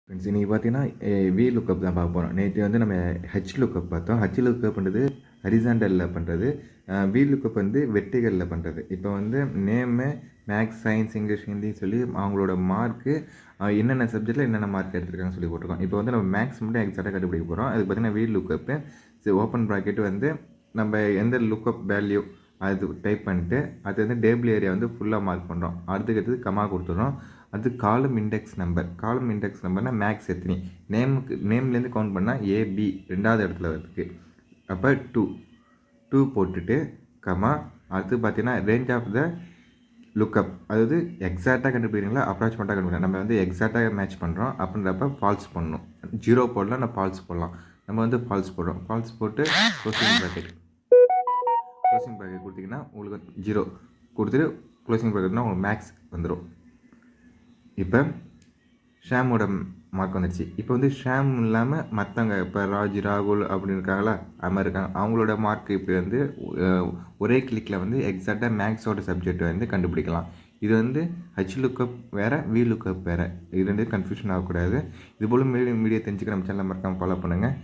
Friends இன்றைக்கி பார்த்தீங்கன்னா VLOOKUP தான் பார்க்க போகிறோம். நேற்று வந்து நம்ம HLOOKUP பார்த்தோம். HLOOKUPன்றது ஹரிசாண்டலில் பண்ணுறது, VLOOKUP வந்து வெர்டிகலில் பண்ணுறது. இப்போ வந்து name, maths, science, English, Hindi சொல்லி அவங்களோட மார்க்கு என்னென்ன சப்ஜெக்டில் என்னென்ன மார்க் எடுத்துருக்காங்கன்னு சொல்லி போட்டிருக்கோம். இப்போ வந்து நம்ம மேக்ஸ் மட்டும் எக்ஸாக்டாக கண்டுபிடிக்க போகிறோம். அதுக்கு பார்த்தீங்கன்னா VLOOKUP ஓப்பன் ப்ராக்கெட் வந்து நம்ம எந்த லுக்கப் வேல்யூ அது டைப் பண்ணிட்டு அது வந்து டேபிள் ஏரியா வந்து ஃபுல்லாக மார்க் பண்ணுறோம். அடுத்துக்கு கமா கொடுத்துட்றோம். அது காலம் இண்டெக்ஸ் நம்பர்னால் மேக்ஸ் எத்தனை நேம்லேருந்து கவுண்ட் பண்ணால் ஏபி ரெண்டாவது இடத்துல இருக்குது. அப்போ டூ போட்டுட்டு கமா அடுத்து பார்த்தீங்கன்னா ரேஞ்ச் ஆஃப் த லுக்கப், அதாவது எக்ஸாக்டாக கண்டுபிடிக்கிறீங்களா அப்ராக்சிமேட்டாக கண்டுபிடிக்கலாம். நம்ம வந்து எக்ஸாக்டாக மேட்ச் பண்ணுறோம் அப்படின்றப்ப ஃபால்ஸ் பண்ணணும். 0 போடலாம், நான் ஃபால்ஸ் போடலாம். நம்ம வந்து ஃபால்ஸ் போடுறோம். ஃபால்ஸ் போட்டு க்ளோசிங் ப்ராக்கெட் கொடுத்தீங்கன்னா உங்களுக்கு 0 கொடுத்துட்டு க்ளோசிங் ப்ராக்கெட்னா உங்களுக்கு மேக்ஸ் வந்துடும். இப்போ ஷாமோட மார்க் வந்துடுச்சு. இப்போ வந்து ஷாம் இல்லாமல் மற்றவங்க இப்போ ராகுல் அப்படின்னு இருக்காங்களா, அது மாதிரி இருக்காங்க, அவங்களோட மார்க் இப்படி வந்து ஒரே கிளிக்கில் வந்து எக்ஸாக்டாக மேக்ஸோட சப்ஜெக்ட் வந்து கண்டுபிடிக்கலாம். இது வந்து HLOOKUP வேறு, VLOOKUP வேறு, இது ரெண்டு கன்ஃபியூஷன் ஆகக்கூடாது. இதுபோல் மீடியா தெரிஞ்சுக்க நம்ம சேனலை மறக்காமல் ஃபாலோ பண்ணுங்கள்.